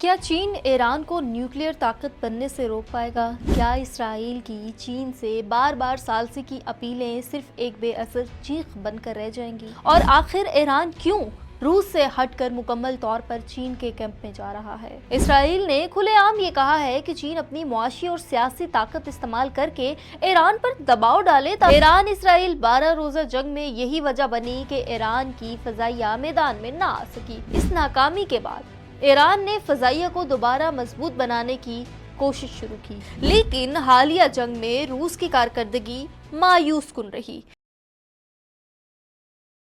کیا چین ایران کو نیوکلیئر طاقت بننے سے روک پائے گا؟ کیا اسرائیل کی چین سے بار بار ثالثی کی اپیلیں صرف ایک بے اثر چیخ بن کر رہ جائیں گی؟ اور آخر ایران کیوں روس سے ہٹ کر مکمل طور پر چین کے کیمپ میں جا رہا ہے؟ اسرائیل نے کھلے عام یہ کہا ہے کہ چین اپنی معاشی اور سیاسی طاقت استعمال کر کے ایران پر دباؤ ڈالے تاکہ ایران اسرائیل 12 روزہ جنگ میں یہی وجہ بنی کہ ایران کی فضائیہ میدان میں نہ آ سکی۔ اس ناکامی کے بعد ایران نے فضائیہ کو دوبارہ مضبوط بنانے کی کوشش شروع کی، لیکن حالیہ جنگ میں روس کی کارکردگی مایوس کن رہی۔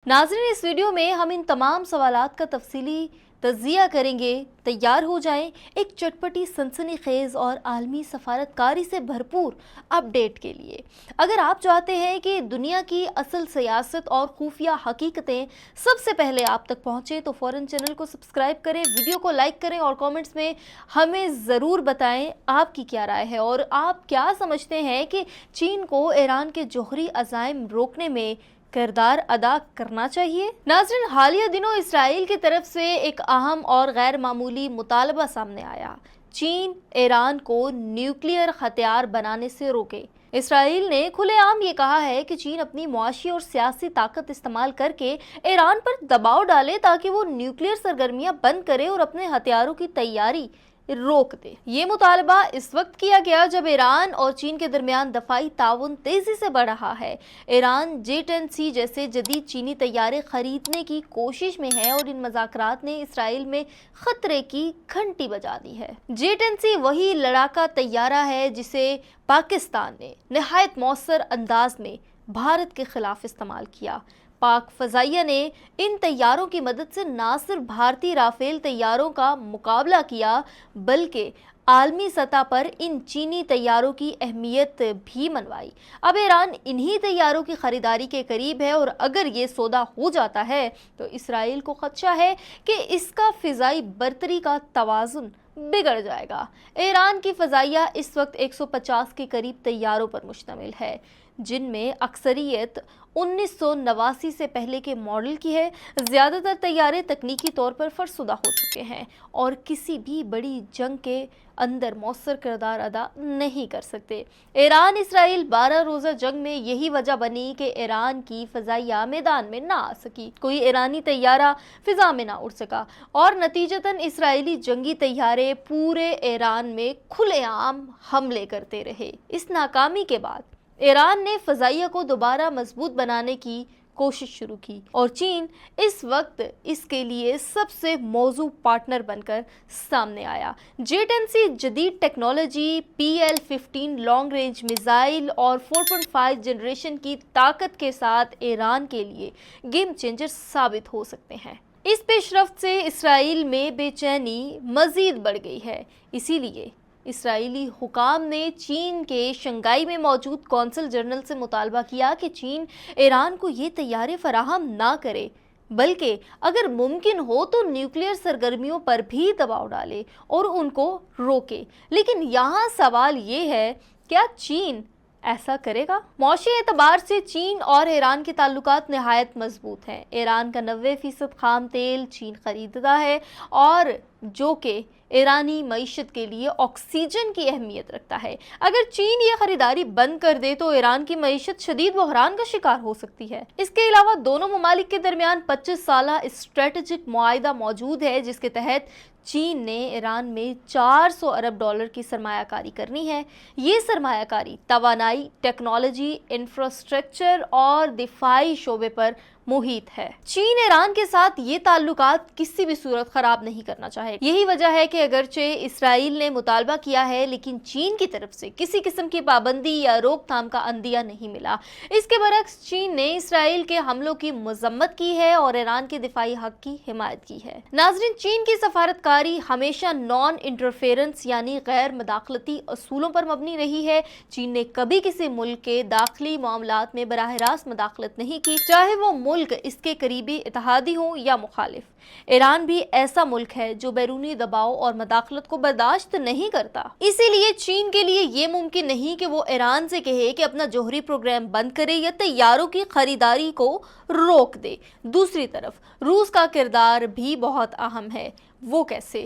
ناظرین، اس ویڈیو میں ہم ان تمام سوالات کا تفصیلی تجزیہ کریں گے۔ تیار ہو جائیں ایک چٹپٹی، سنسنی خیز اور عالمی سفارتکاری سے بھرپور اپ ڈیٹ کے لیے۔ اگر آپ چاہتے ہیں کہ دنیا کی اصل سیاست اور خفیہ حقیقتیں سب سے پہلے آپ تک پہنچیں تو فوراً چینل کو سبسکرائب کریں، ویڈیو کو لائک کریں اور کامنٹس میں ہمیں ضرور بتائیں آپ کی کیا رائے ہے اور آپ کیا سمجھتے ہیں کہ چین کو ایران کے جوہری عزائم روکنے میں کردار ادا کرنا چاہیے۔ ناظرین، حالیہ دنوں اسرائیل کی طرف سے ایک اہم اور غیر معمولی مطالبہ سامنے آیا۔ چین ایران کو نیوکلیئر ہتھیار بنانے سے روکے۔ اسرائیل نے کھلے عام یہ کہا ہے کہ چین اپنی معاشی اور سیاسی طاقت استعمال کر کے ایران پر دباؤ ڈالے تاکہ وہ نیوکلیئر سرگرمیاں بند کرے اور اپنے ہتھیاروں کی تیاری روک دے۔ یہ مطالبہ اس وقت کیا گیا جب ایران اور چین کے درمیان دفاعی تعاون تیزی سے بڑھ رہا ہے۔ ایران J-10C جیسے جدید چینی طیارے خریدنے کی کوشش میں ہے اور ان مذاکرات نے اسرائیل میں خطرے کی گھنٹی بجا دی ہے۔ J-10C وہی لڑاکا طیارہ ہے جسے پاکستان نے نہایت مؤثر انداز میں بھارت کے خلاف استعمال کیا۔ پاک فضائیہ نے ان طیاروں کی مدد سے نہ صرف بھارتی رافیل طیاروں کا مقابلہ کیا بلکہ عالمی سطح پر ان چینی طیاروں کی اہمیت بھی منوائی۔ اب ایران انہی طیاروں کی خریداری کے قریب ہے اور اگر یہ سودا ہو جاتا ہے تو اسرائیل کو خدشہ ہے کہ اس کا فضائی برتری کا توازن بگڑ جائے گا۔ ایران کی فضائیہ اس وقت 150 کے قریب طیاروں پر مشتمل ہے، جن میں اکثریت 1989 سے پہلے کے ماڈل کی ہے۔ زیادہ تر طیارے تکنیکی طور پر فرسودہ ہو چکے ہیں اور کسی بھی بڑی جنگ کے اندر مؤثر کردار ادا نہیں کر سکتے۔ ایران اسرائیل 12 روزہ جنگ میں یہی وجہ بنی کہ ایران کی فضائیہ میدان میں نہ آ سکی، کوئی ایرانی طیارہ فضا میں نہ اڑ سکا اور نتیجتاً اسرائیلی جنگی طیارے پورے ایران میں کھلے عام حملے کرتے رہے۔ اس ناکامی کے بعد ایران نے فضائیہ کو دوبارہ مضبوط بنانے کی کوشش شروع کی اور چین اس وقت اس کے لیے سب سے موزوں پارٹنر بن کر سامنے آیا۔ J-10C جدید technology, PL-15 long range missile اور 4.5 جنریشن کی طاقت کے ساتھ ایران کے لیے گیم چینجر ثابت ہو سکتے ہیں۔ اس پیش رفت سے اسرائیل میں بے چینی مزید بڑھ گئی ہے۔ اسی لیے اسرائیلی حکام نے چین کے شنگھائی میں موجود قونصل جنرل سے مطالبہ کیا کہ چین ایران کو یہ طیارے فراہم نہ کرے بلکہ اگر ممکن ہو تو نیوکلیئر سرگرمیوں پر بھی دباؤ ڈالے اور ان کو روکے۔ لیکن یہاں سوال یہ ہے، کیا چین ایسا کرے گا؟ معاشی اعتبار سے چین اور ایران کے تعلقات نہایت مضبوط ہیں۔ ایران کا 90% خام تیل چین خریدتا ہے اور جو کہ ایرانی معیشت کے لیے آکسیجن کی اہمیت رکھتا ہے۔ اگر چین یہ خریداری بند کر دے تو ایران کی معیشت شدید بحران کا شکار ہو سکتی ہے۔ اس کے علاوہ دونوں ممالک کے درمیان 25 سالہ اسٹریٹجک معاہدہ موجود ہے جس کے تحت چین نے ایران میں 400 ارب ڈالر کی سرمایہ کاری کرنی ہے۔ یہ سرمایہ کاری توانائی، ٹیکنالوجی، انفراسٹرکچر اور دفاعی شعبے پر محیط ہے۔ چین ایران کے ساتھ یہ تعلقات کسی بھی صورت خراب نہیں کرنا چاہے۔ یہی وجہ ہے کہ اگرچہ اسرائیل نے مطالبہ کیا ہے لیکن چین کی طرف سے کسی قسم کی پابندی یا روک تھام کا عندیہ نہیں ملا۔ اس کے برعکس چین نے اسرائیل کے حملوں کی مذمت کی ہے اور ایران کے دفاعی حق کی حمایت کی ہے۔ ناظرین، چین کی سفارتکاری ہمیشہ نان انٹرفیرنس یعنی غیر مداخلتی اصولوں پر مبنی رہی ہے۔ چین نے کبھی کسی ملک کے داخلی معاملات میں براہ راست مداخلت نہیں کی، چاہے وہ ملک اس کے قریبی اتحادی ہوں یا مخالف۔ ایران بھی ایسا ملک ہے جو بیرونی دباؤ اور مداخلت کو برداشت نہیں کرتا۔ اسی لیے چین کے لیے یہ ممکن نہیں کہ وہ ایران سے کہے کہ اپنا جوہری پروگرام بند کرے یا طیاروں کی خریداری کو روک دے۔ دوسری طرف روس کا کردار بھی بہت اہم ہے۔ وہ کیسے؟